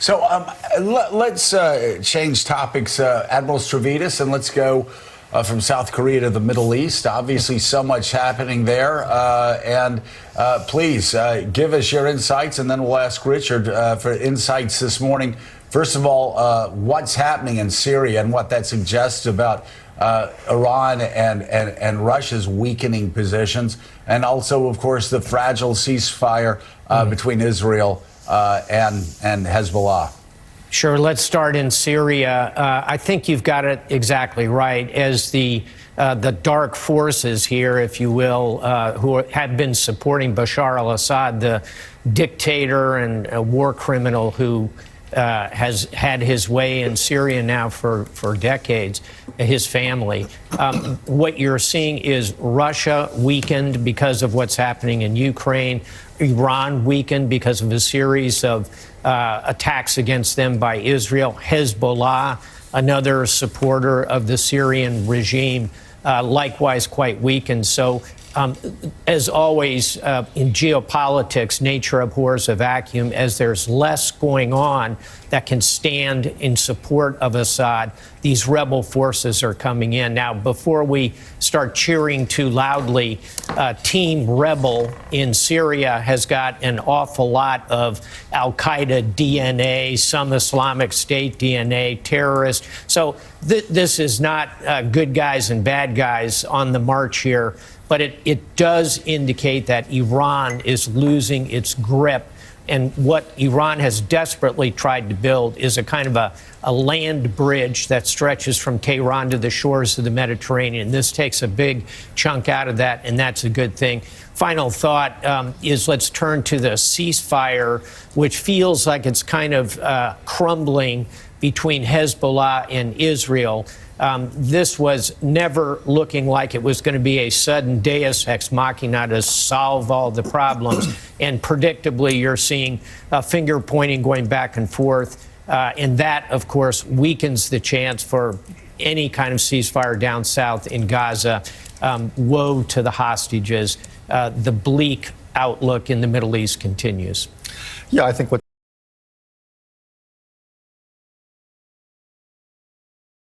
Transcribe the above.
So let's change topics, Admiral Stavridis, and let's go from South Korea to the Middle East. Obviously, so much happening there. Please give us your insights, and then we'll ask Richard for insights this morning. First of all, what's happening in Syria and what that suggests about Iran and Russia's weakening positions, and also, of course, the fragile ceasefire between Israel and Hezbollah. Sure. Let's start in Syria. I think you've got it exactly right. As the dark forces here, if you will, who have been supporting Bashar al-Assad, the dictator and a war criminal who has had his way in Syria now for decades, his family. What you're seeing is Russia weakened because of what's happening in Ukraine, Iran weakened because of a series of attacks against them by Israel, Hezbollah, another supporter of the Syrian regime, likewise quite weakened. So as always, in geopolitics, nature abhors a vacuum. As there's less going on that can stand in support of Assad, these rebel forces are coming in. Now, before we start cheering too loudly, Team Rebel in Syria has got an awful lot of al-Qaeda DNA, some Islamic State DNA, terrorists. So this is not good guys and bad guys on the march here. But it does indicate that Iran is losing its grip. And what Iran has desperately tried to build is a kind of a land bridge that stretches from Tehran to the shores of the Mediterranean. This takes a big chunk out of that, and that's a good thing. Final thought is let's turn to the ceasefire, which feels like it's kind of crumbling between Hezbollah and Israel. This was never looking like it was going to be a sudden deus ex machina to solve all the problems. And predictably, you're seeing finger pointing going back and forth. And that, of course, weakens the chance for any kind of ceasefire down south in Gaza. Woe to the hostages. The bleak outlook in the Middle East continues. Yeah, I think what